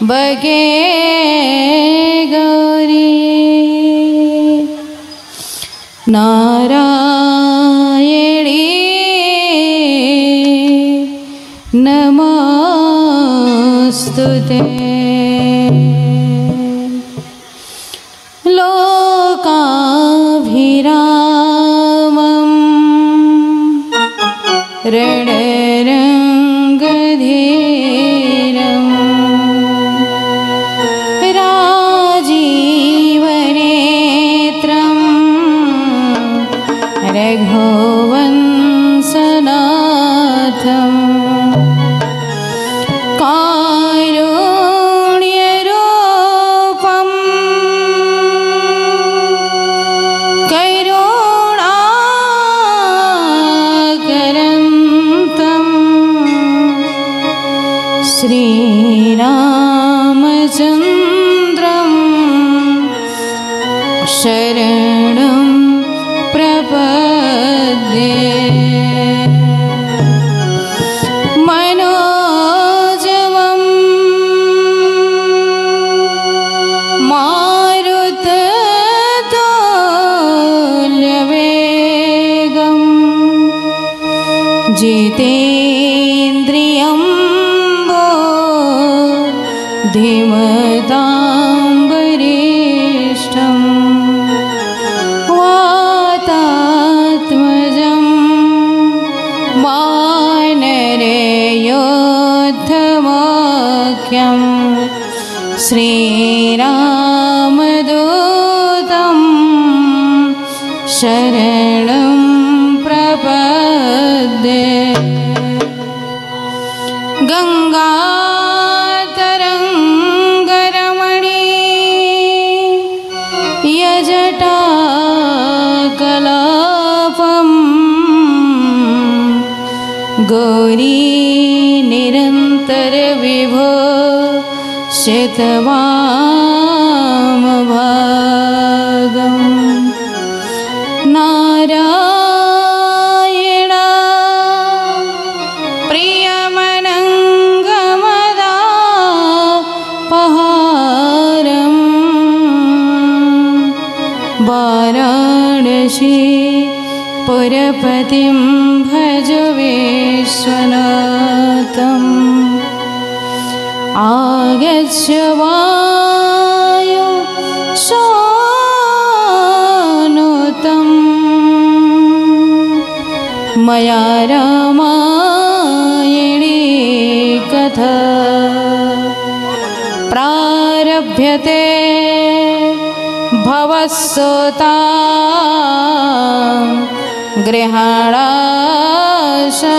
बगे गौरी नारायणी नमोस्तुते। लोकाभिरामं रणरङ्गधीरं राजीवनेत्रं रघुवंशनाथं कारुण्यरूपं करुणाकरन्तं श्रीरामचन्द्रं शरणं प्रपद्ये। मनोजवं मारुततुल्यवेगं जितेन्द्रियं बुद्धिमतां वरिष्ठं वातात्मजं वानरयोद्धमुख्यं श्रीरामदूतं शरणं प्रपद्ये। गंगातरंगरमणी यजटाकलापं गौरी निरंतर विभो शतवामभागं नारायण प्रियमनङ्गमदापहारं वाराणसी पुरपतिं भज विश्वनाथम् आगच्छ वायु सोनुतं मया रामायणी कथा प्रारभ्यते भवस्सोता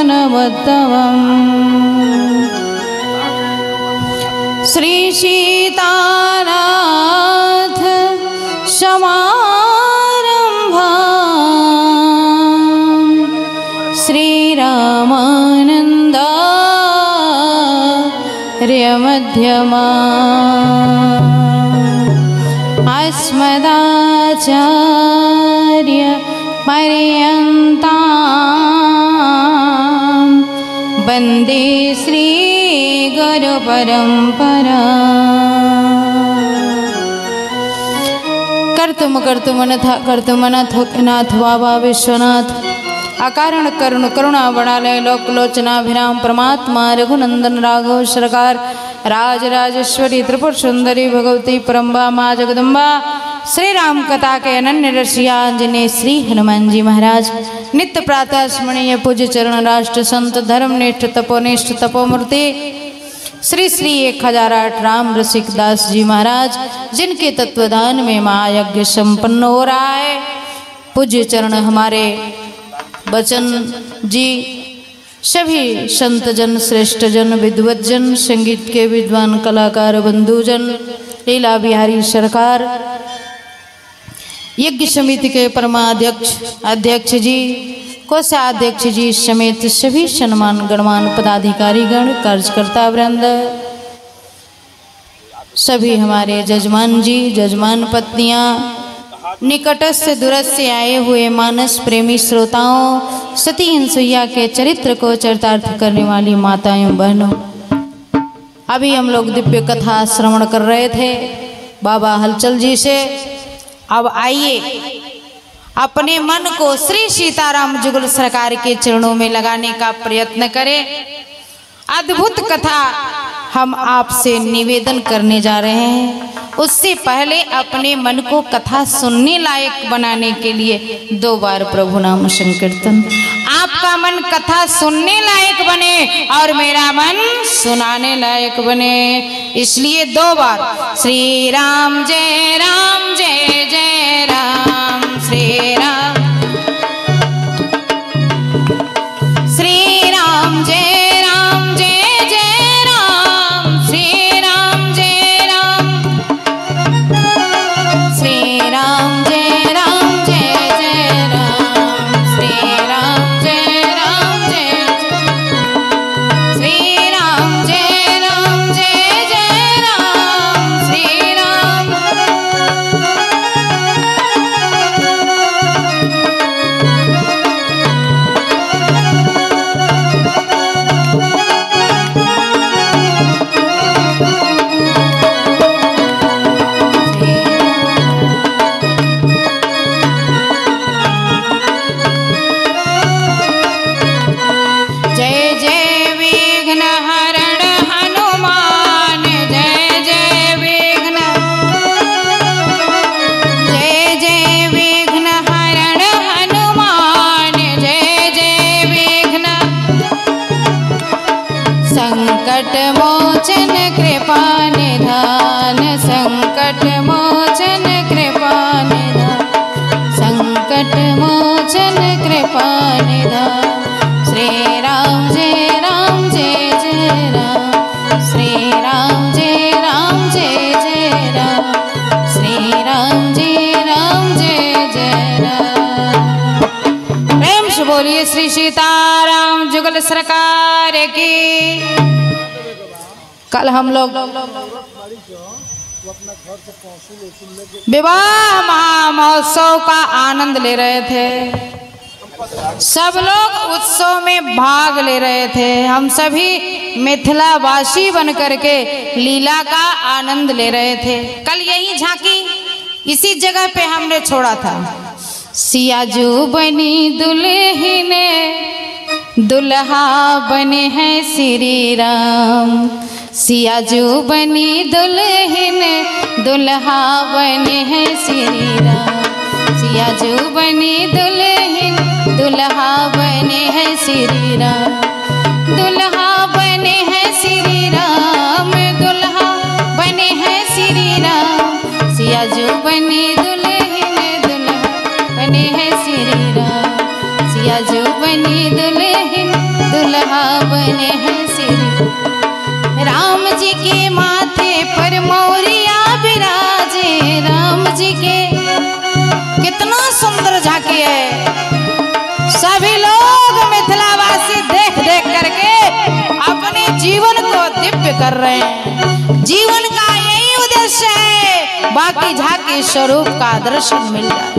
गृहाणाशनवत्तमम् श्री सीतानाथ समारंभां श्रीरामानन्दार्यमध्यमाम् अस्मदाचार्य पर्यन्तां वन्दे श्री गुरु परंपरा। कर्तुमनथ बाबा विश्वनाथ अकारण करुण करुणा बड़ालय लोकलोचनाभिराम परमात्मा रघुनंदन राघव सरकार राजराजेश्वरी त्रिपुर सुंदरी भगवती परम्बा माँ जगदम्बा श्री राम कथा के अनन्य रसिया आंजनेय श्री हनुमान जी महाराज नित्य प्रातः स्मरणीय पूज्य चरण राष्ट्र संत धर्मनिष्ठ तपोनिष्ठ तपोमूर्ति श्री श्री 1008 राम रसिक दास जी महाराज जिनके तत्वदान में महायज्ञ संपन्न हो रहा है। पूज्य चरण हमारे बचन जी सभी संतजन श्रेष्ठजन विद्वतजन संगीत के विद्वान कलाकार बंधुजन लीला बिहारी सरकार यज्ञ समिति के परमाध्यक्ष अध्यक्ष जी कोषाध्यक्ष जी समेत सभी सम्मान गणमान पदाधिकारी गण कार्यकर्ता वृंद सभी हमारे जजमान जी जजमान पत्नियां निकटस्थ दूरस्थ से आए हुए मानस प्रेमी श्रोताओं सती हिंसुइया के चरित्र को चरितार्थ करने वाली माताएं बहनों अभी हम लोग दिव्य कथा श्रवण कर रहे थे बाबा हलचल जी से। अब आइए अपने मन को श्री सीताराम जुगल सरकार के चरणों में लगाने का प्रयत्न करें। अद्भुत कथा हम आपसे निवेदन करने जा रहे हैं। उससे पहले अपने मन को कथा सुनने लायक बनाने के लिए 2 बार प्रभु नाम संकीर्तन। आपका मन कथा सुनने लायक बने और मेरा मन सुनाने लायक बने, इसलिए 2 बार श्री राम जय जय राम, श्री राम जय बोलिए श्री सीताराम जुगल सरकार की। कल हम लोग विवाह महामहोत्सव का आनंद ले रहे थे। सब लोग उत्सव में भाग ले रहे थे। हम सभी मिथिलावासी बन करके लीला का आनंद ले रहे थे। कल यही झांकी इसी जगह पे हमने छोड़ा था। सियाजू बनी दुल्हन दुल्हा बने हैं श्री राम, सियाजू बनी दुल्हन दुल्हा बने हैं श्री राम, सियाजू बनी दुल्हन दुल्हा बने हैं श्री राम, दुल्हा बने हैं श्री राम, दुल्हा बने हैं श्री राम, सियाजू बनी दुल्हन दुल्हा बने हैं श्री राम, सियाजू बनी दुल्हन दुल्हा बने हैं श्री राम जी के माथे पर मोरिया विराजे। राम जी के कितना सुंदर झांकी है। सभी लोग मिथिलावासी देख देख करके अपने जीवन को दिव्य कर रहे हैं। जीवन का यही उद्देश्य है, बाकी झांकी स्वरूप का दर्शन मिल जाए,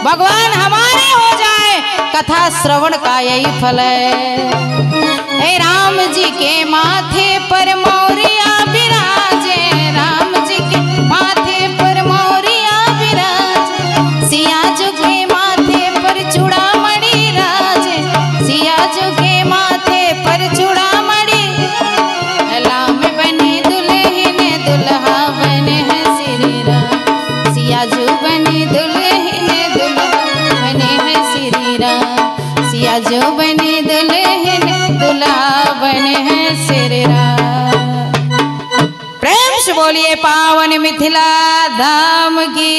भगवान हमारे हो जाए, कथा श्रवण का यही फल है। हे राम जी के माथे पर मोरिया विराजे, राम जी के माथे पर मोरिया विराजे, सियाजू के माथे पर चूड़ामणि राजे, सियाजू के माथे पर चूड़ामणि, लाम बने दुल्हन दुल्हा बने हैं श्री राम, सियाजू बने दुल्हन दुल्हा बने हैं श्री राम, सियाजू बने दुल्हन दुल्हा बने हैं श्री राम। प्रेम से बोलिए पावन मिथिला धाम की,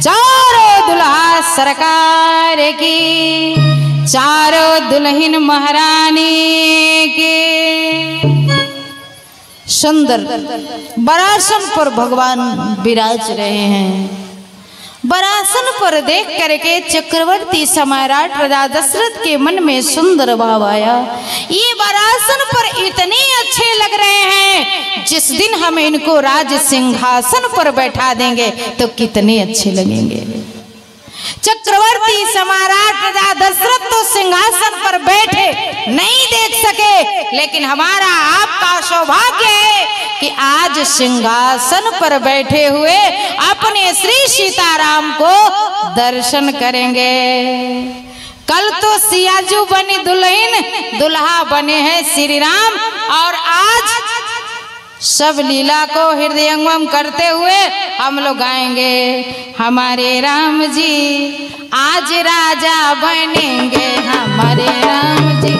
चारों दुल्हा सरकार की, चारों दुल्हन महारानी की। सुंदर बरासन पर भगवान विराज रहे हैं। बरासन पर देख करके चक्रवर्ती सम्राट राजा दशरथ के मन में सुंदर भाव आया। ये बरासन पर इतने अच्छे लग रहे हैं, जिस दिन हम इनको राज सिंहासन पर बैठा देंगे तो कितने अच्छे लगेंगे। चक्रवर्ती सम्राट राजा दशरथ तो सिंहासन पर बैठे नहीं देख सके, लेकिन हमारा आपका सौभाग्य है कि आज सिंहासन पर बैठे हुए अपने श्री सीताराम को दर्शन करेंगे। कल तो सियाजू बनी दुल्हन, दुल्हा बने हैं श्री राम, और आज सब लीला को हृदयंगम करते हुए हम लोग गाएंगे, हमारे राम जी आज राजा बनेंगे, हमारे राम जी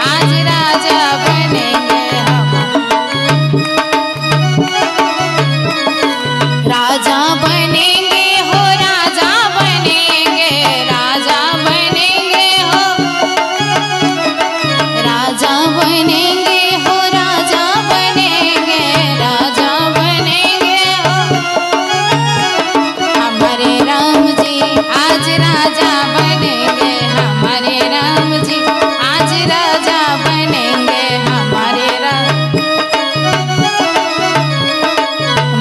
आज राजा बनेंगे, राजा बनेंगे हो, राजा बनेंगे, राजा बनेंगे हो, राजा बनेंगे हो, राजा बनेंगे, राजा बनेंगे हो, हमारे राम जी आज राजा बनेंगे, हमारे राम जी आज राजा बनेंगे, हमारे राम।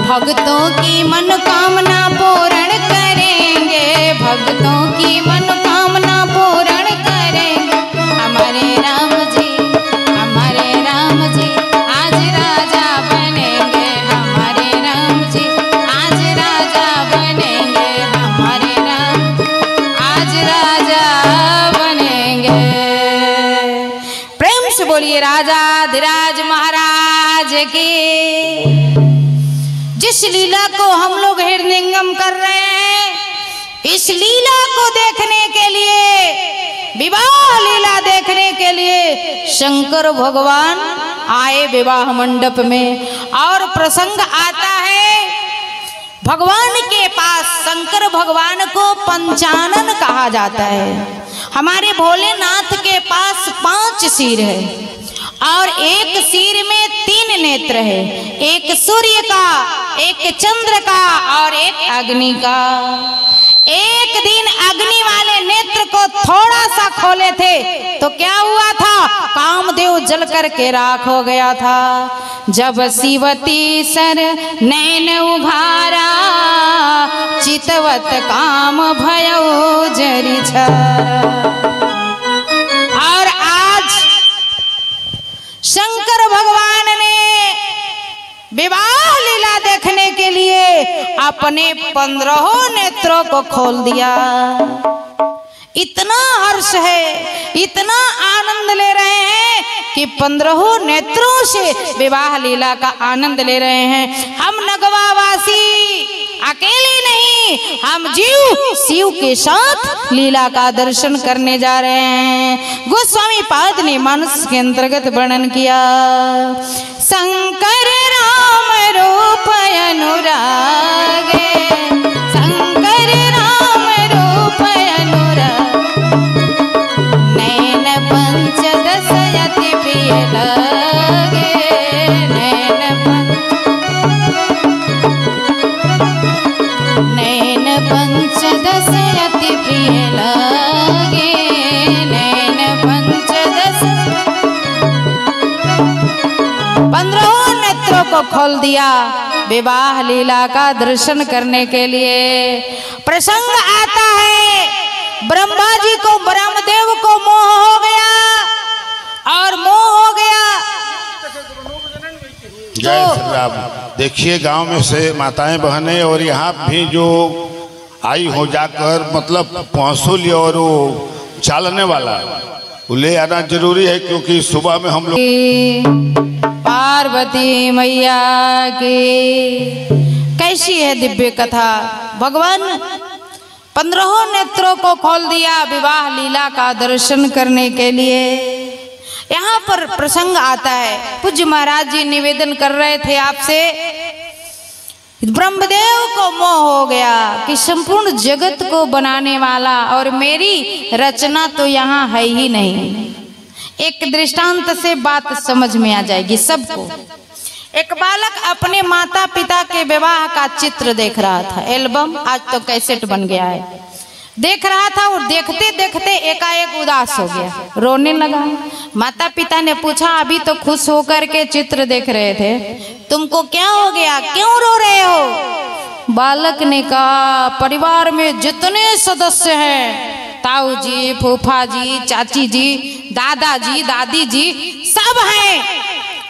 भक्तों की मनोकामना पूर्ण करेंगे, भक्तों की मनोकामना पूर्ण करेंगे, हमारे राम जी, हमारे राम जी आज राजा बनेंगे, हमारे राम जी आज राजा बनेंगे, हमारे राम आज राजा बनेंगे। प्रेम से बोलिए राजा धीराज महाराज की। जिस लीला को हम लोग हृदयंगम कर रहे हैं, इस लीला को देखने के लिए, विवाह लीला देखने के लिए शंकर भगवान आए विवाह मंडप में। और प्रसंग आता है भगवान के पास, शंकर भगवान को पंचानन कहा जाता है। हमारे भोलेनाथ के पास 5 सिर है और एक सिर में 3 नेत्र है, एक सूर्य का, एक चंद्र का और एक अग्नि का। एक दिन अग्नि वाले नेत्र को थोड़ा सा खोले थे तो क्या हुआ था, कामदेव जल करके राख हो गया था। जब शिवती सर नैन उभारा, चितवत काम भयो जरी छारा। और आज शंकर भगवान ने विवाह लीला देखने के लिए अपने 15 नेत्रों को खोल दिया। इतना हर्ष है, इतना आनंद ले रहे हैं कि 15 नेत्रों से विवाह लीला का आनंद ले रहे हैं। हम नगवावासी अकेले नहीं, हम जीव शिव के साथ लीला का दर्शन करने जा रहे हैं। गोस्वामी पाद ने मानस के अंतर्गत वर्णन किया, शंकर राम रूप अनुरागे, शंकर राम रूप अनुराग, नैन पंचदश अति प्रिय लगे, नैन पंचदश अति प्रिय लगे, नैन पंचदश। 15 नेत्रों को खोल दिया विवाह लीला का दर्शन करने के लिए। प्रसंग आता है ब्रह्मा जी को, ब्रह्मदेव को मोह हो गया और मोह हो गया। जय श्री राम। देखिए गांव में से माताएं बहनें और यहाँ भी जो आई हो जाकर मतलब पहुँचूली और वो चालने वाला वो ले आना जरूरी है, क्योंकि सुबह में हम लोग। पार्वती मैया की कैसी है दिव्य कथा। भगवान 15 नेत्रों को खोल दिया विवाह लीला का दर्शन करने के लिए। यहाँ पर प्रसंग आता है, पूज्य महाराज जी निवेदन कर रहे थे आपसे, ब्रह्मदेव को मोह हो गया कि संपूर्ण जगत को बनाने वाला और मेरी रचना तो यहाँ है ही नहीं। एक दृष्टांत से बात समझ में आ जाएगी सबको। एक बालक अपने माता पिता के विवाह का चित्र देख रहा था, एल्बम, आज तो कैसेट बन गया है, देख रहा था और देखते देखते एकाएक उदास हो गया, रोने लगा। माता पिता ने पूछा, अभी तो खुश होकर के चित्र देख रहे थे, तुमको क्या हो गया, क्यों रो रहे हो? बालक ने कहा, परिवार में जितने सदस्य हैं, ताऊ जी, फूफा जी, चाची जी, दादाजी, दादी जी सब हैं,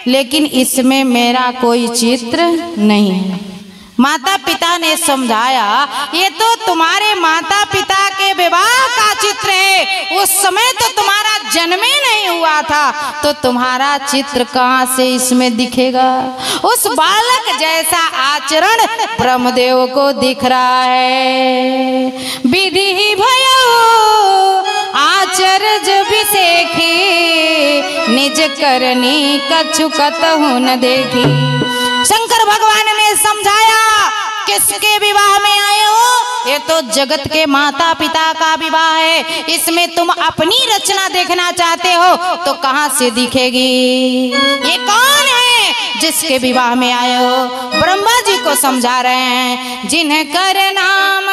लेकिन इसमें मेरा कोई चित्र नहीं है। माता पिता ने समझाया, ये तो तुम्हारे माता पिता के विवाह का चित्र है, उस समय तो तुम्हारा जन्म ही नहीं हुआ था, तो तुम्हारा चित्र कहाँ से इसमें दिखेगा। उस बालक जैसा आचरण ब्रह्मदेव को दिख रहा है। विधि भयो आचर्य विसेखी, निज करनी कछु कतहु न देखी। शंकर भगवान ने समझाया, किसके विवाह में आए हो? ये तो जगत के माता पिता का विवाह है, इसमें तुम अपनी रचना देखना चाहते हो तो कहाँ से दिखेगी? ये कौन है जिसके विवाह में आए हो? ब्रह्मा जी को समझा रहे हैं, जिन्हें कर नाम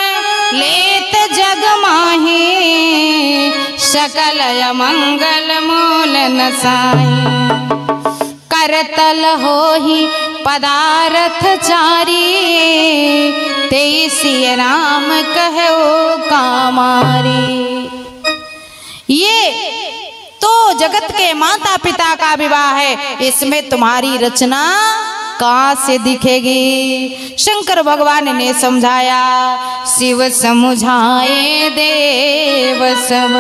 लेत जग माही, सकल मंगल मूल नसाई। करतल हो ही पदार्थ चारी, तेसी राम कहो कामारी। ये तो जगत के माता पिता का विवाह है, इसमें तुम्हारी रचना कहाँ से दिखेगी? शंकर भगवान ने समझाया, शिव समझाए देव सब,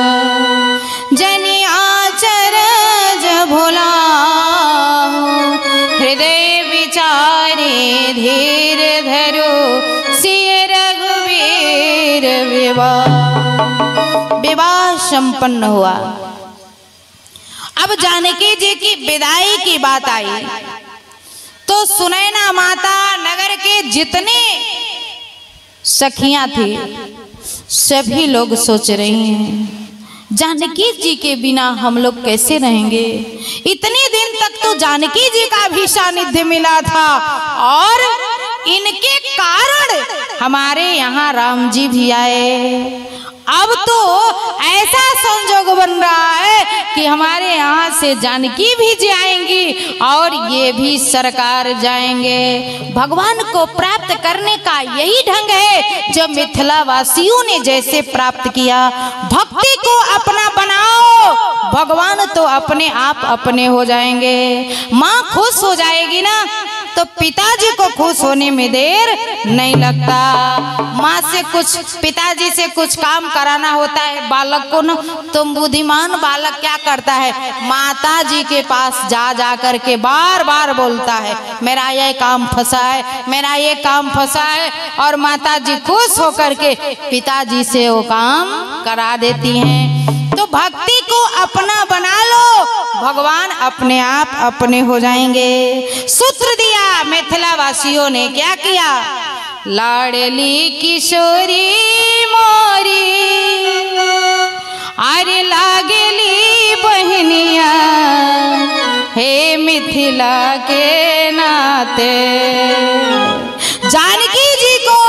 जनि आचरज भोला, हृदय विचारे धीर धरो, सिय रघुवीर विवाह। विवाह संपन्न हुआ। अब जानकी जी की विदाई की बात आई तो सुनैना माता, नगर के जितने सखियां थी, सभी लोग सोच रही हैं, जानकी जी के बिना हम लोग कैसे रहेंगे? इतने दिन तक तो जानकी जी का भी सानिध्य मिला था और इनके कारण हमारे यहाँ राम जी भी आए। अब तो ऐसा संजोग बन रहा है कि हमारे यहाँ से जानकी भी जाएंगी और ये भी सरकार जाएंगे। भगवान को प्राप्त करने का यही ढंग है जो मिथिला वासियों ने जैसे प्राप्त किया। भक्ति को अपना बनाओ, भगवान तो अपने आप अपने हो जाएंगे। माँ खुश हो जाएगी ना तो पिताजी को खुश होने में देर नहीं लगता। माँ से कुछ, पिताजी से कुछ काम कराना होता है बालक को ना, तो बुद्धिमान बालक क्या करता है, माता जी के पास जा जा करके बार बार बोलता है, मेरा ये काम फंसा है, मेरा ये काम फंसा है, और माता जी खुश होकर के पिताजी से वो काम करा देती हैं। तो भक्ति को अपना बना लो, भगवान अपने आप अपने हो जाएंगे। सूत्र दिया मिथिला वासियों ने, क्या किया? लाडली किशोरी मोरी, अरे लागली बहनिया, हे मिथिला के नाते। जानकी जी को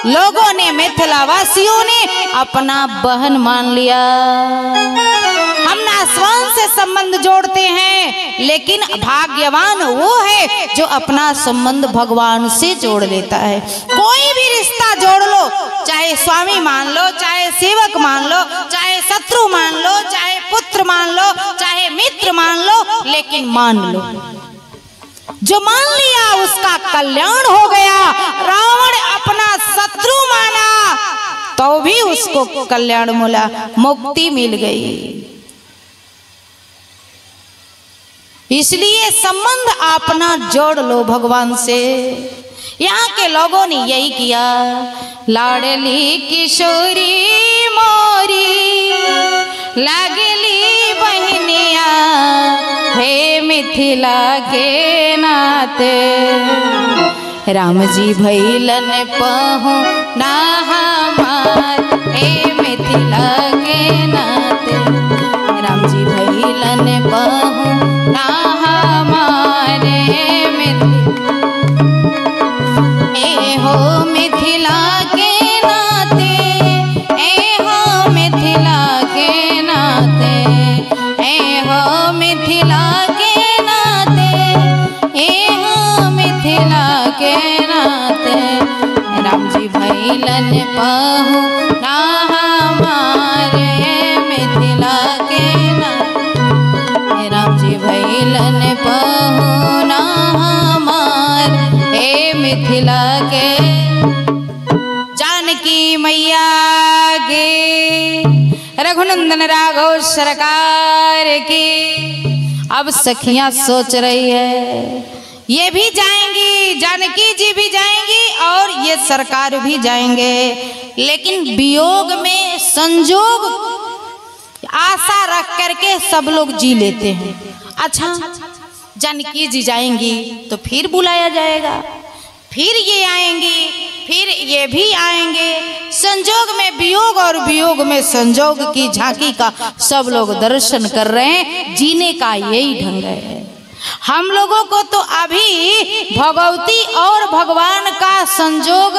लोगों ने, मिथिला वासियों ने अपना बहन मान लिया। हम नासवान से संबंध जोड़ते हैं, लेकिन भाग्यवान वो है जो अपना संबंध भगवान से जोड़ लेता है। कोई भी रिश्ता जोड़ लो, चाहे स्वामी मान लो, चाहे सेवक मान लो, चाहे शत्रु मान लो, चाहे पुत्र मान लो, चाहे मित्र मान लो, लेकिन मान लो। जो मान लिया उसका कल्याण हो गया। रावण अपना शत्रु माना तो भी उसको कल्याण मिला, मुक्ति मिल गई। इसलिए संबंध अपना जोड़ लो भगवान से। यहाँ के लोगों ने यही किया। लाडली किशोरी मोरी, लागली बहनिया, हे मिथिला के नाते। राम जी भैलन पहुना हमार, हे मिथिला के नाते। राम जी भैलन पहुना हमारे, ए हो मिथिला के नाते, ए हो मिथिला के नाते, ए हो मिथिला के नाते, ए हो मिथिला के नाते। भैलन पहु ना हमारे मिथिला के नाथ। राम जी भैलन पहु ना हमारे मिथिला के। जानकी मैया गे, रघुनंदन राघव सरकार की। अब सखियां सोच रही है ये भी जाएंगी, जानकी जी भी जाएंगी और ये सरकार भी जाएंगे, लेकिन वियोग में संजोग आशा रख करके सब लोग जी लेते हैं। अच्छा, जानकी जी जाएंगी तो फिर बुलाया जाएगा, फिर ये आएंगी, फिर ये भी आएंगे। संजोग में वियोग और वियोग में संजोग की झांकी का सब लोग दर्शन कर रहे हैं। जीने का यही ढंग है। हम लोगों को तो अभी भगवती और भगवान का संजोग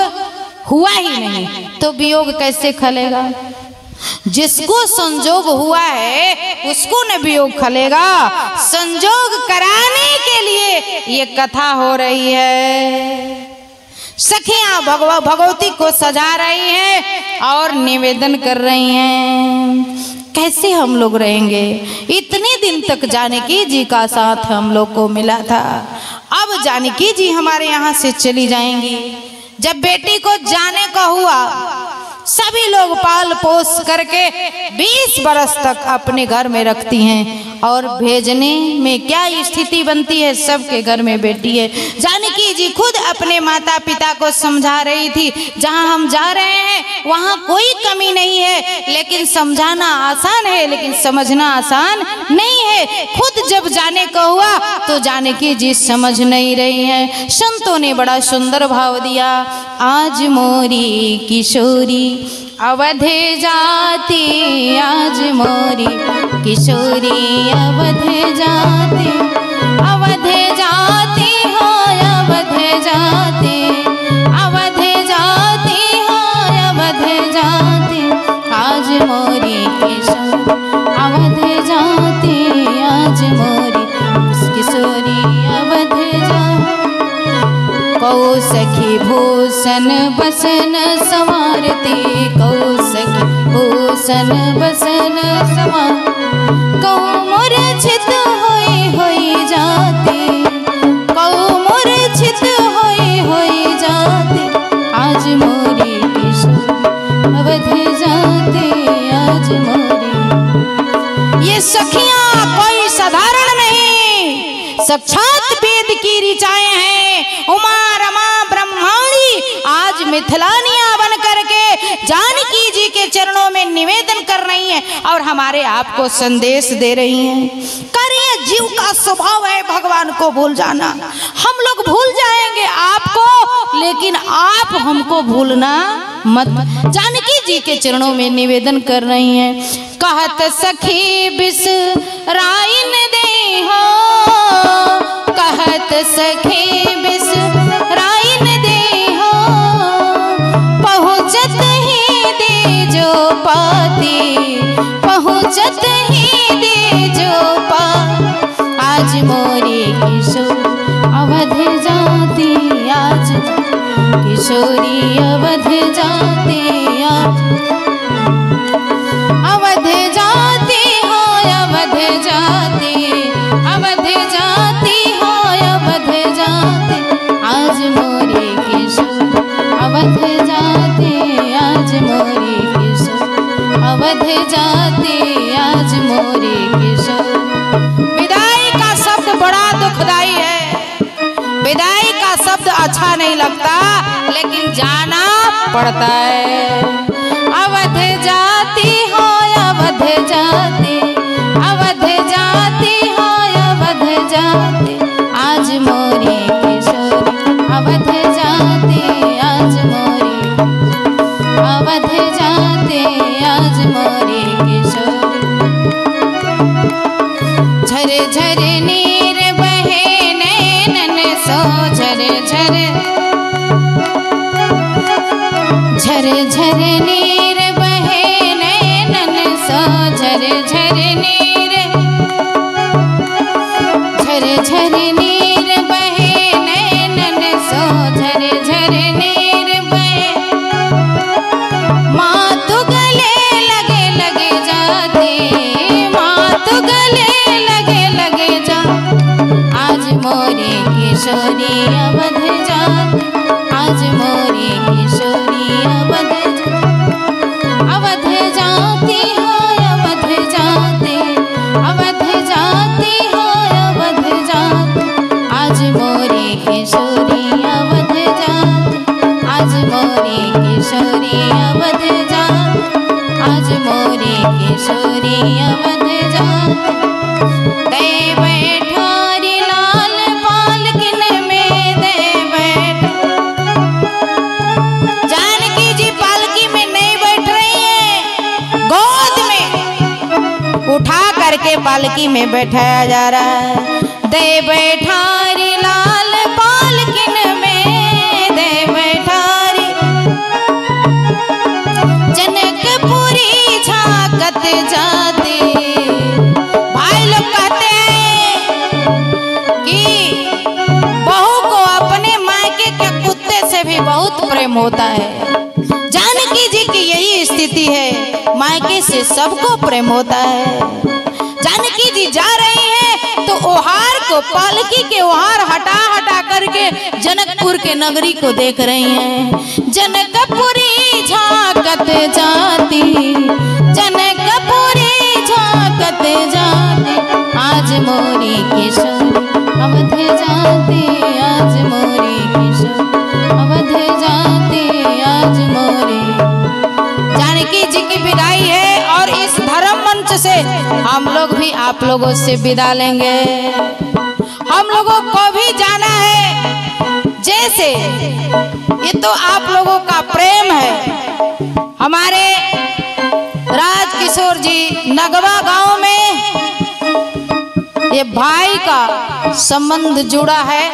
हुआ ही नहीं, तो वियोग कैसे खलेगा? जिसको संजोग हुआ है उसको न वियोग खलेगा। संजोग कराने के लिए ये कथा हो रही है। सखियां भगवती को सजा रही हैं और निवेदन कर रही हैं। कैसे हम लोग रहेंगे? इतने दिन तक जानकी जी का साथ हम लोग को मिला था, अब जानकी जी हमारे यहाँ से चली जाएंगी। जब बेटी को जाने का हुआ, सभी लोग पाल पोस करके 20 बरस तक अपने घर में रखती हैं और भेजने में क्या स्थिति बनती है? सबके घर में बेटी है। जानकी जी खुद अपने माता पिता को समझा रही थी, जहां हम जा रहे हैं वहां कोई कमी नहीं है, लेकिन समझाना आसान है लेकिन समझना आसान नहीं है। खुद जब जाने का हुआ तो जानकी जी समझ नहीं रही हैं। संतों ने बड़ा सुंदर भाव दिया। आज मोरी किशोरी अवधे जाती, आज मोरी किशोरी अवधे जाती, अवधे जाती हो अवधे जाती, अवधे जाती हो अवधे जाती। आज मोरी किशोरी अवधे जाती, आज मोरी किशोरी अवधे जाती। कौ सखी भूषण बसन संवारती, कौ सखी भूषण बसन संवार। कौ मूर्छित होई जाती, कौ मूर्छित होई जाती। आज मोरी किशोरी अवधे जाती, आज मोरी। ये सखियां कोई साधारण नहीं, साक्षात वेद की ऋचाएं हैं। उमा रमा ब्रह्माणी आज मिथिलानिया बन करके जानकी जी के चरणों में निवेदन कर रही हैं और हमारे आप को संदेश दे रही हैं। करिए, जीव का स्वभाव है भगवान को भूल जाना। हम लोग भूल जाएंगे आपको, लेकिन आप हमको भूलना मत। जानकी जी के चरणों में निवेदन कर रही हैं। कहत सखी बिसराइन दे हो, कहत सखी बिसराइन दे हो। पहुँचत ही दे जो पाती, पहुँचत ही दे जो पाती। आज मोरी किशोरी अवधे जाती, आज किशोरी अवधे जाती, अवधे जाती हो अवधे जाती, अवधे जाती हो अवधे जाती। आज मोरी किशोरी अवधे जाती, आज मोरी किशोरी अवधे जाती, आज मोरी किशोरी। विदाई का शब्द बड़ा दुखदाई है। विदाई का शब्द अच्छा नहीं लगता, लेकिन जाना पड़ता है। अवधे जाती हो अवधे जाती, अवधे जाती हो अवधे जाती। आज मोरी किशोरी अवधे जाती, आज मोरी अवधे जाती, आज मोरी किशोरी। झरे झरे नीर बहे नैनन सो, झरे झरे झरे झरे नीर बहे नैनन सो, झरे झरे नीर, झरे झरे नीर बहे नैनन सो, झरे झरे नीर बहे। किशोरी अवध जाती, आज मोरी किशोरी अवध जाती हो, अवध जाती, अवध जाती हो, अवध जाती, आज मोरी किशोरी अवध जाती, आज मोरी किशोरी अवध जाती, आज मोरी किशोरी अवध जाती। दे बैठारी लाल पालकिन में, दे बैठा। जानकी जी पालकी में नहीं बैठ रही हैं, गोद में उठा करके पालकी में बैठाया जा रहा है। दे बैठारी लाल पालकिन में, दे बैठारी जनकपुरी झांकत जाती। भाई लोग कहते हैं कि बहू को अपने मायके के कुत्ते से भी बहुत प्रेम होता है। जानकी जी की यही स्थिति है, मायके से सबको प्रेम होता है। जानकी जी जा रही हैं तो ओहार को, पालकी के ओहार हटा हटा करके जनकपुर के नगरी को देख रही हैं। जनकपुरी झांकत जाती, जनकपुरी झांकत जाती, आज मोरी किशोरी अवध जाती, आज मोरी किशोरी अवध जाती, आज मोरी। जानकी जी की विदाई है और इस धर्म मंच से हम लोग भी आप लोगों से विदा लेंगे। हम लोगों को भी जाना है, जैसे ये तो आप लोगों का प्रेम है। हमारे राजकिशोर जी नगवा गांव में ये भाई का संबंध जुड़ा है।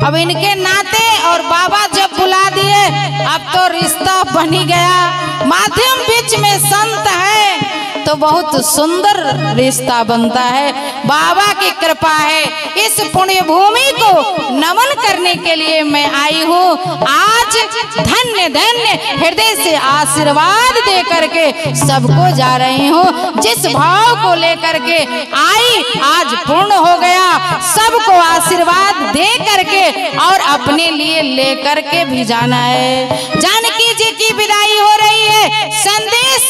अब इनके नाते और बाबा जब बुला दिए, अब तो रिश्ता बन ही गया। माध्यम बीच में संत है तो बहुत सुंदर रिश्ता बनता है। बाबा की कृपा है। इस पुण्य भूमि को नमन करने के लिए मैं आई हूँ। आज धन्य धन्य हृदय से आशीर्वाद दे करके सबको जा रही हूँ। जिस भाव को लेकर के आई आज पूर्ण हो गया। सबको आशीर्वाद दे करके और अपने लिए ले करके भी जाना है। जानकी जी की विदाई हो रही है। संदेश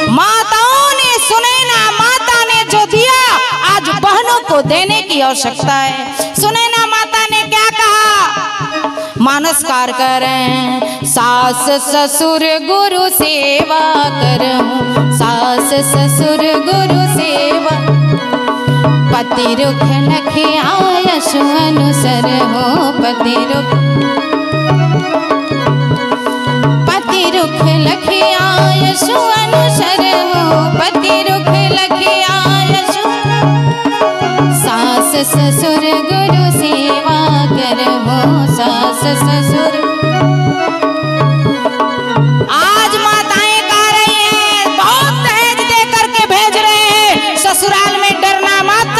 माताओं ने सुने ना, माता ने जो दिया आज बहनों को देने की आवश्यकता है। सुने ना माता ने क्या कहा, मानसकार करें। सास ससुर गुरु सेवा करूं, सास ससुर गुरु सेवा, पति रुख लखिया यशु अनुसर हो, पति रुख लखिया यशु अनुसर हो, पति रुख लखिया यशु। सास ससुर गुरु सेवा करहो, सास ससुर। आज माताएं कह रही हैं, बहुत दहेज दे करके भेज रहे हैं ससुराल में, डरना मत।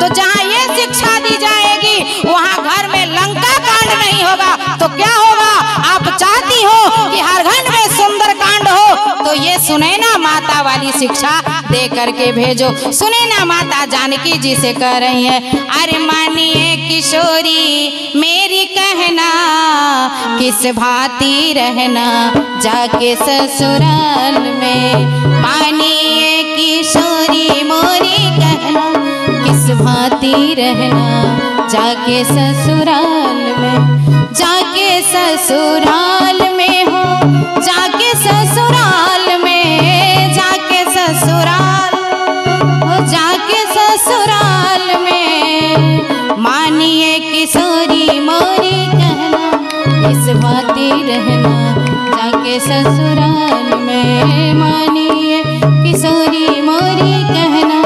तो जहाँ ये शिक्षा दी जाएगी वहाँ घर में लंका कांड नहीं होगा तो क्या होगा? आप चाहती हो कि हर घर में सुंदर कांड हो, तो ये सुने ना माता वाली शिक्षा दे करके भेजो। सुने ना माता जानकी जी से कह रही है, अरे मानिए किशोरी मेरी कहना, किस भांति रहना जाके ससुराल में। मानिए किशोरी मोरी कहना, किस भांति रहना जाके ससुराल में। जाके ससुराल में हो, जाके ससुराल में, जाके ससुराल हो, जाके ससुराल में। मानिए किशोरी मोरी कहना, इस भांति रहना जाके ससुराल में। मानिए किशोरी मोरी कहना,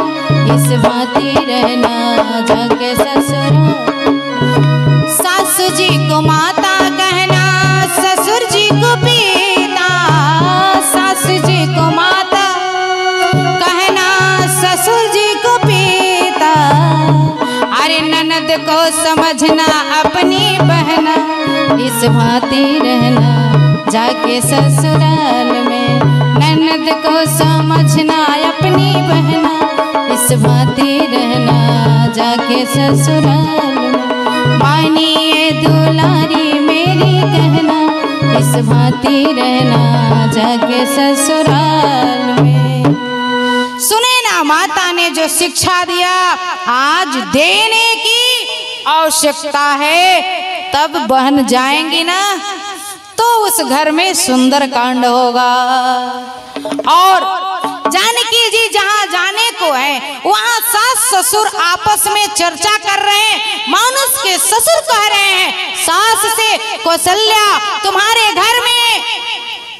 इस भांति रहना जाके ससुराल। सासू जी को माता कहना, ससुर जी को पिता। सासू जी को माता कहना, ससुर जी को पिता। अरे ननद को समझना अपनी बहना, इस भांति रहना जाके ससुराल में। ननद को समझना अपनी बहना, इस भांति रहना जाके ससुराल में। मानिए दुलारी मेरी कहना, इस भांति रहना जाके ससुराल में। सुने ना माता ने जो शिक्षा दिया, आज देने की आवश्यकता है, तब बहन जाएंगी ना तो उस घर में सुंदर कांड होगा। और जानकी जी जहाँ जाने को है वहाँ सास ससुर आपस में चर्चा कर रहे हैं। मानुष के ससुर कह रहे हैं सास से, कौशल्या तुम्हारे घर में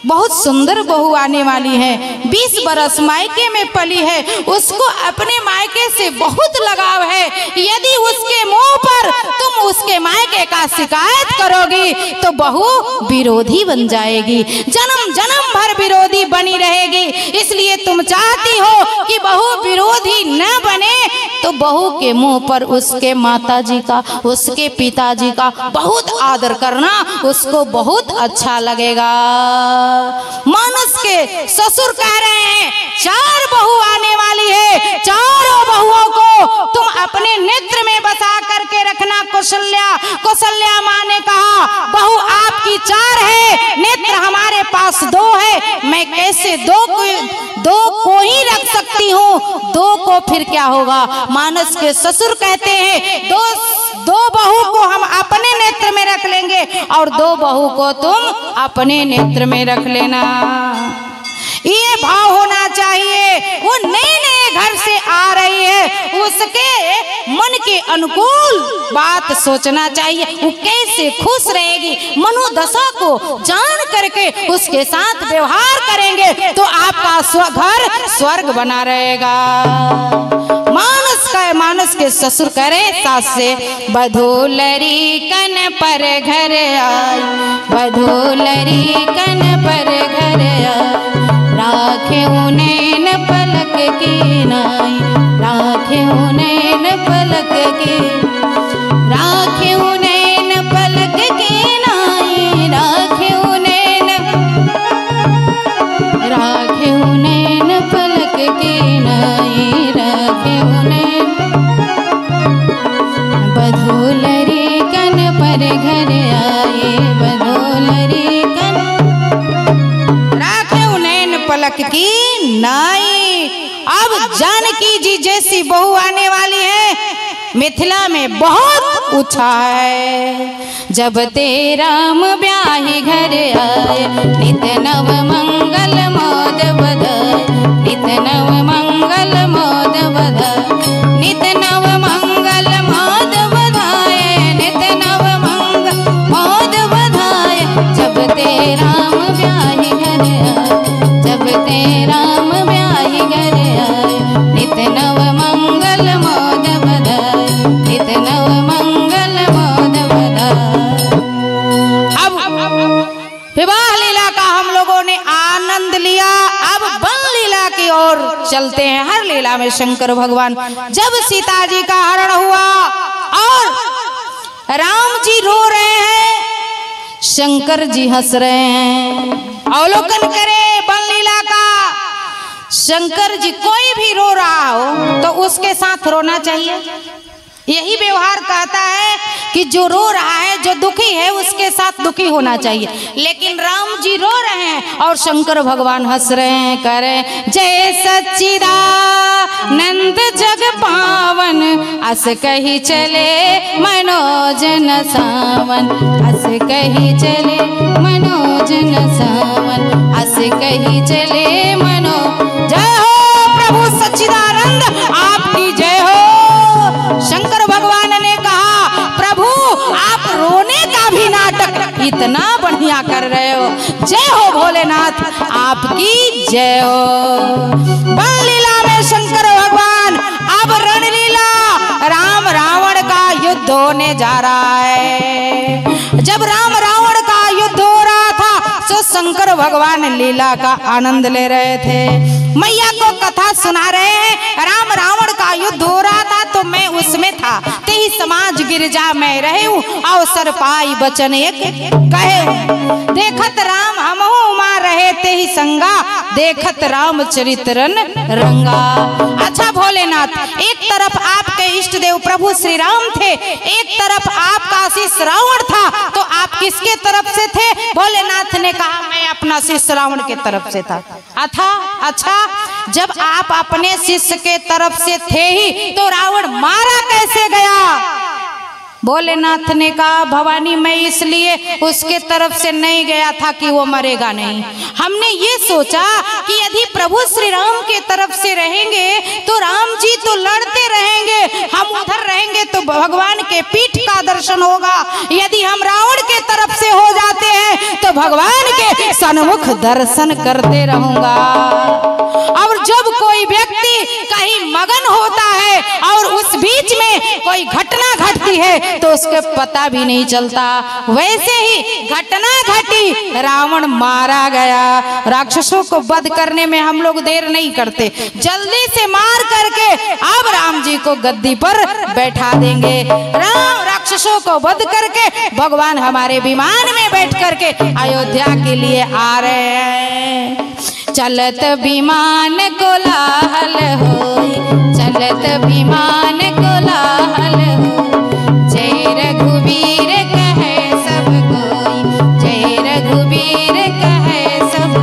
बहुत सुंदर बहू आने वाली है, 20 बरस मायके में पली है, उसको अपने मायके से बहुत लगाव है। यदि उसके मुंह पर तुम उसके मायके का शिकायत करोगी तो बहू विरोधी बन जाएगी, जन्म जन्म भर विरोधी बनी रहेगी। इसलिए तुम चाहती हो कि बहू विरोधी न बने, तो बहू के मुंह पर उसके माताजी का, उसके पिताजी का बहुत आदर करना, उसको बहुत अच्छा लगेगा। मानुष के ससुर कह रहे हैं 4 बहू आने वाली है, चारों बहुओं को तुम अपने नेत्र में बसा करके रखना। कौशल्या माँ ने कहा बहू आपकी 4 है, नेत्र हमारे पास 2 है, मैं कैसे दो को ही रख सकती हूँ, 2 को फिर क्या होगा। मानस के ससुर कहते हैं 2 बहू को हम अपने नेत्र में रख लेंगे और 2 बहू को तुम अपने नेत्र में रख लेना। ये भाव होना चाहिए। वो नए नए घर से आ रही है, उसके मन के अनुकूल बात सोचना चाहिए, वो कैसे खुश रहेगी, मनोदशा को जान करके उसके साथ व्यवहार करेंगे तो आपका घर स्वर्ग बना रहेगा। मानस के ससुर करे सास से, बधूलरी कन पर घर आई, बधूलरी कन पर घर आई, राखे उन्हें न पलक की नाई, राखे उन्हें न पलक की, राखे उन्हें न पलक की नाई, राखे उन्हें न, राखे उन्हें न पलक की नाई, राखे उन्हें, बधूलरी कन पर घर आए, बधूलरी कन, राखे उन्हें पलक की नाई। अब जानकी जी जैसी बहू आने वाली है, मिथिला में बहुत ऊंचा है। जब ते राम ब्याही घर आए, नित नव मंगल मोद बधाए, नित नव मंगल मोद बधाए, नित नव मंगल मोद बधाए, नित नव मंगल मोद बधाए। जब ते राम ब्याही घर आए, जब ते राम ब्याही घर आए, नित नव मंगल मोद बधाए, नित नव मंगल मोद बधाए। अब विवाह लीला का हम लोगों ने आनंद लिया, अब बन लीला की ओर चलते हैं। हर लीला में शंकर भगवान, जब सीता जी का हरण हुआ और राम जी रो रहे हैं, शंकर जी हंस रहे हैं। अवलोकन करें बन लीला का, शंकर जी कोई भी रो रहा हो तो उसके साथ रोना चाहिए। यही व्यवहार कहता है कि जो रो रहा है, जो दुखी है, उसके साथ दुखी होना चाहिए। लेकिन राम जी रो रहे हैं और शंकर भगवान हंस रहे हैं, कह रहे हैं जय सच्चिदानंद जग पावन, अस कही चले मनोजन सावन, अस कही चले मनोजन सावन, अस कही चले मनो। जय हो प्रभु सच्चिदानंद, आपकी जय हो। शंकर भगवान ने कहा प्रभु आप रोने का भी नाटक इतना बढ़िया कर रहे हो, जय हो भोलेनाथ, आपकी जय हो। बन लीला में शंकर भगवान, अब रणलीला, राम रावण का युद्ध होने जा रहा है। जब राम रावण का युद्ध हो रहा था तो शंकर भगवान लीला का आनंद ले रहे थे, मैया को कथा सुना रहे हैं। राम रावण का युद्ध हो रहा था तो मैं उसमें था, तेही समाज गिरजा में रहे हूँ, अवसर पाई बचन एक कहे, देखत राम हमहु मां रहे तेही संगा, देखत राम चरित्रन रंगा। अच्छा भोलेनाथ, एक तरफ आपके इष्ट देव प्रभु श्री राम थे, एक तरफ आपका शिष्य रावण था तो आप किसके तरफ से थे? भोलेनाथ ने कहा मैं अपना शिष्य रावण के तरफ से था। अच्छा, जब आप अपने शिष्य के तरफ से थे ही तो रावण मारा कैसे गया? भोलेनाथ ने कहा भवानी मैं इसलिए उसके तरफ से नहीं गया था कि वो मरेगा नहीं। हमने ये सोचा कि यदि प्रभु श्री राम के तरफ से रहेंगे तो राम जी तो लड़ते रहेंगे, हम उधर रहेंगे तो भगवान के पीठ का दर्शन होगा। यदि हम रावण के तरफ से हो जाते हैं तो भगवान के सन्मुख दर्शन करते रहूंगा। और जब कोई व्यक्ति कहीं मगन होता है और उस बीच में कोई घटना घटती है तो उसके पता भी नहीं चलता। वैसे ही घटना घटी, रावण मारा गया। राक्षसों को वध करने में हम लोग देर नहीं करते, जल्दी से मार करके अब राम जी को गद्दी पर बैठा देंगे। राम राक्षसों को वध करके भगवान हमारे विमान में बैठ करके अयोध्या के लिए आ रहे हैं। चलत विमान कोलाहल होई, चलत विमान कोलाहल होई, जय रघुवीर कहे सब कोई, जय रघुवीर कहे सब,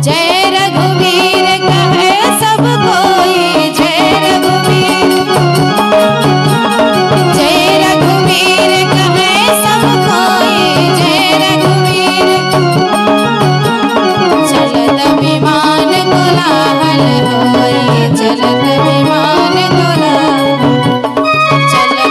जय रघुवीर कहे सब कोई, जय रघुवीर, जय रघुवीर कहे सब कोई, जय रघुवीर। चलत विमान कोलाहल होई, चलत विमान कोलाहल, चलत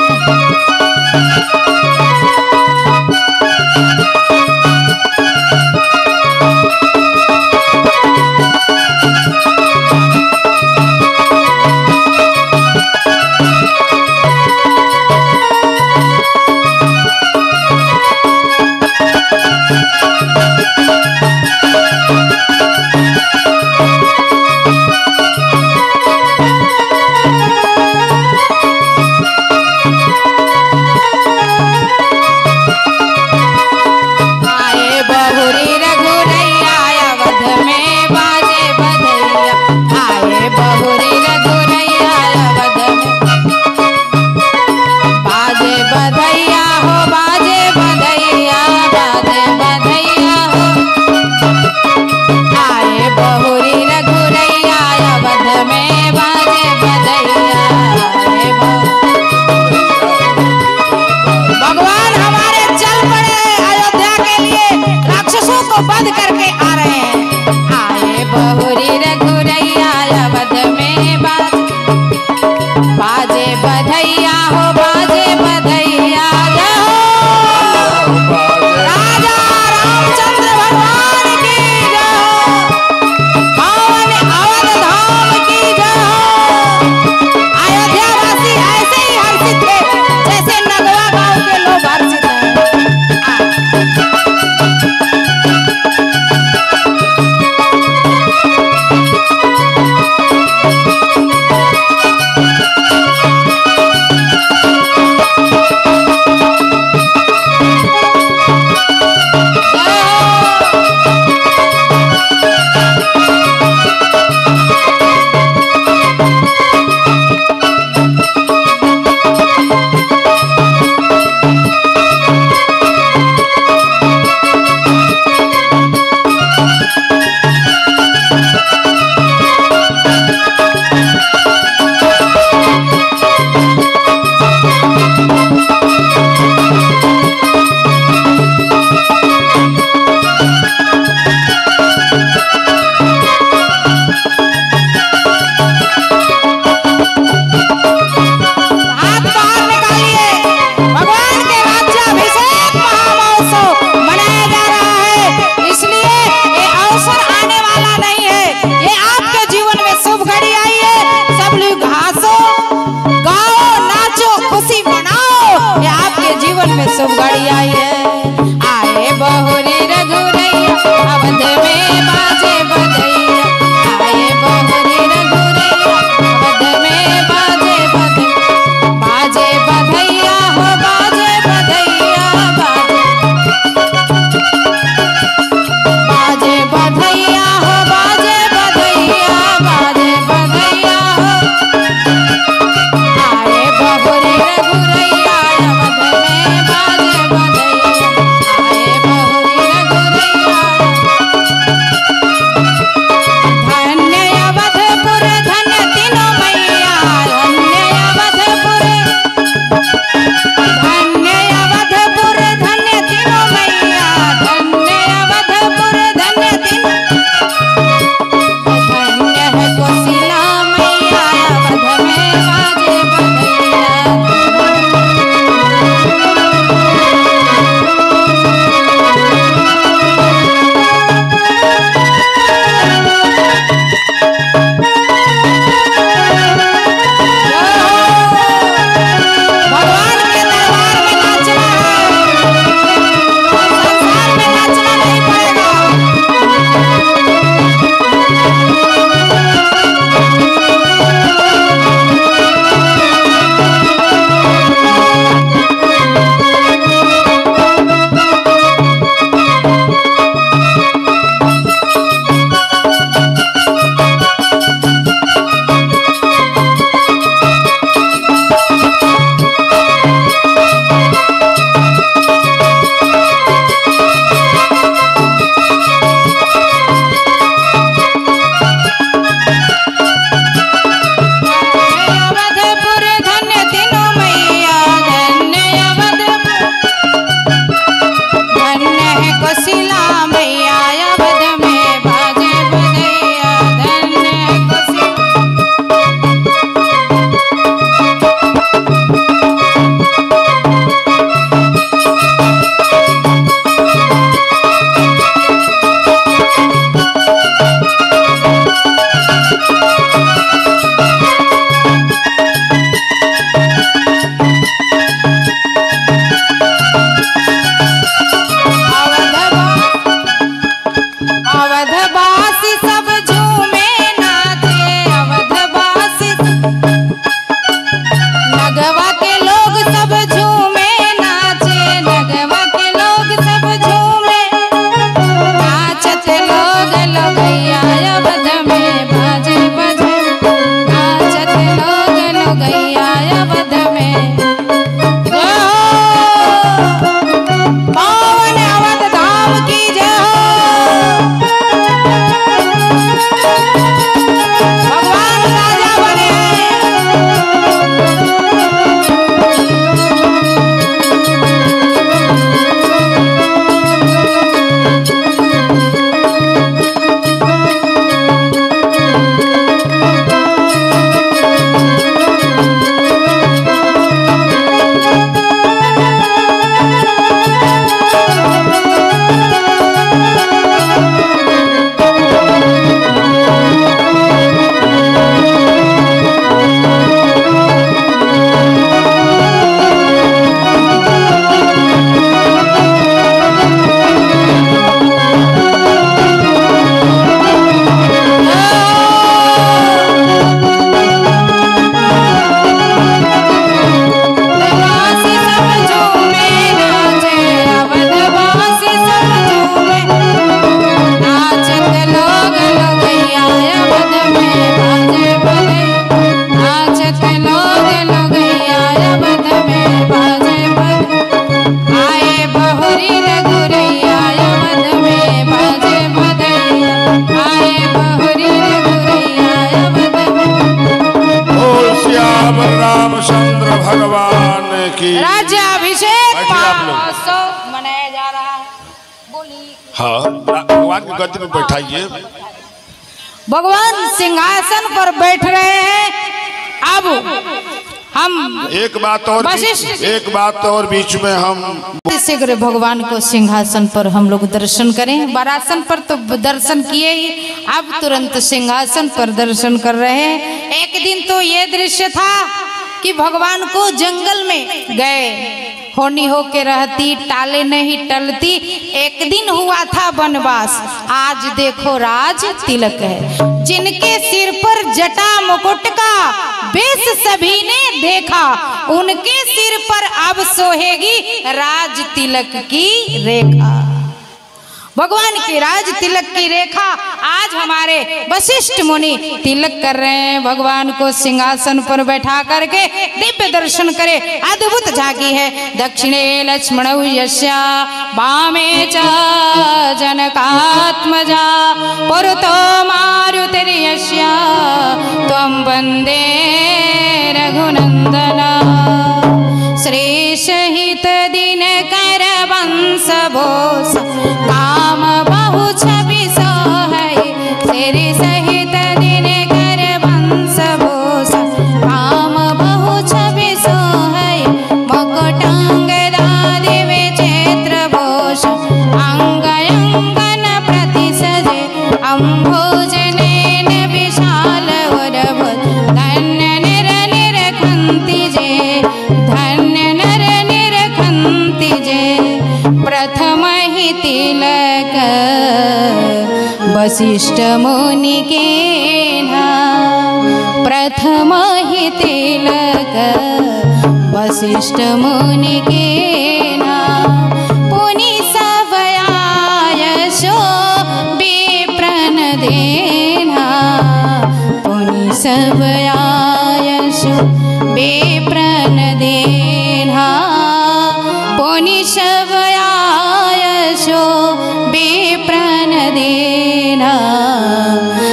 बंद करके आ रहे हैं। आए बहुरी रघुरैया अवध में बाजे बधैया हो, बाजे बधैया राजा रामचंद्र भगवान की जय, पावन अवध धाम की जय। अयोध्या वासी ऐसे ही हर्षित थे जैसे नगवा गांव के लोग हर्षित हैं। शुभ घड़ी आई है। आए बहुरी रघुरैया अवध में बाजे बधैया, आए बहुरी रघुरैया अवध में बाजे बधैया, बाजे बधैया हो, बाजे बधैया, बाजे बधैया हो, बाजे बधैया, बाजे बधैया हो। आए बहुरी रघुरैया अवध में राज्याभिषेक बैठिए आप लोग। महोत्सव मनाया जा रहा है। बोलिए। हाँ, भगवान की गद्दी में बैठाइए। भगवान सिंहासन पर बैठ रहे हैं। अब हम एक बात और बीच में हम शीघ्र भगवान को सिंहासन पर हम लोग दर्शन करें। बारासन पर तो दर्शन किए ही, अब तुरंत सिंहासन पर दर्शन कर रहे हैं। एक दिन तो ये दृश्य था कि भगवान को जंगल में गए, होनी होके रहती, टाले नहीं टलती। एक दिन हुआ था वनवास, आज देखो राज तिलक है। जिनके सिर पर जटा मुकुट का बेस सभी ने देखा, उनके सिर पर अब सोहेगी राज तिलक की रेखा। भगवान की राज तिलक की रेखा आज हमारे वशिष्ठ मुनि तिलक कर रहे हैं। भगवान को सिंहासन पर बैठा करके दिव्य दर्शन करे। अद्भुत झांकी है। दक्षिणे लक्ष्मणौ यस्या वामे च जनकात्मजा पुरतो मारुतिर्यस्या त्वं वन्दे रघुनन्दना। श्रीसहित दिनकर वंश भोष काम बहु छवि सोहै। श्री सहित दिनकर वंश भोष काम बहु छवि सोहै। मुकुटांगदादि विचित्र भूष अंग अंगन प्रति सजे। अम्भोजनेन विशाल उरभुज धन्य निर निरखन्ति जे। धन्य नर निरखन्ति जे। प्रथम ही तिलक वशिष्ठ मुनि के नाम। प्रथम ही तिलक वशिष्ठ मुनि के नाम। पुनि सब आयशो विप्रन देना। पुनि सब आयशो विप्रन देना। पुनि सब आयशो विप्रन देना।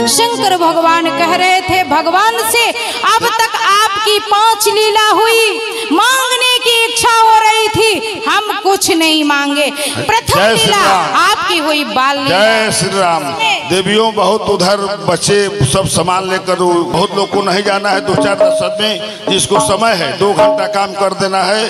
शंकर भगवान कह रहे थे भगवान से, अब तक आपकी 5 लीला हुई, मांगने की इच्छा हो रही थी, हम कुछ नहीं मांगे। प्रथम लीला आपकी हुई बाल लीला। जय श्री राम। देवियों बहुत उधर बच्चे सब सामान लेकर, बहुत लोग को नहीं जाना है 2-4 में, जिसको समय है 2 घंटा काम कर देना है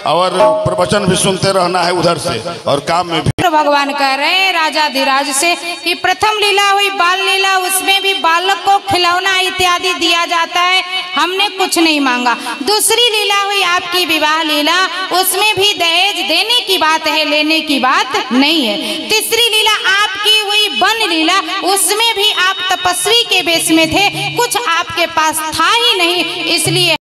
और प्रवचन भी सुनते रहना है उधर से, और काम में भी। भगवान कह रहे हैं राजाधिराज से कि प्रथम लीला हुई बाल लीला, उसमें भी बालक को खिलौना इत्यादि दिया जाता है, हमने कुछ नहीं मांगा। दूसरी लीला हुई आपकी विवाह लीला, उसमें भी दहेज देने की बात है, लेने की बात नहीं है। तीसरी लीला आपकी हुई वन लीला, उसमें भी आप तपस्वी के वेश में थे, कुछ आपके पास था ही नहीं, इसलिए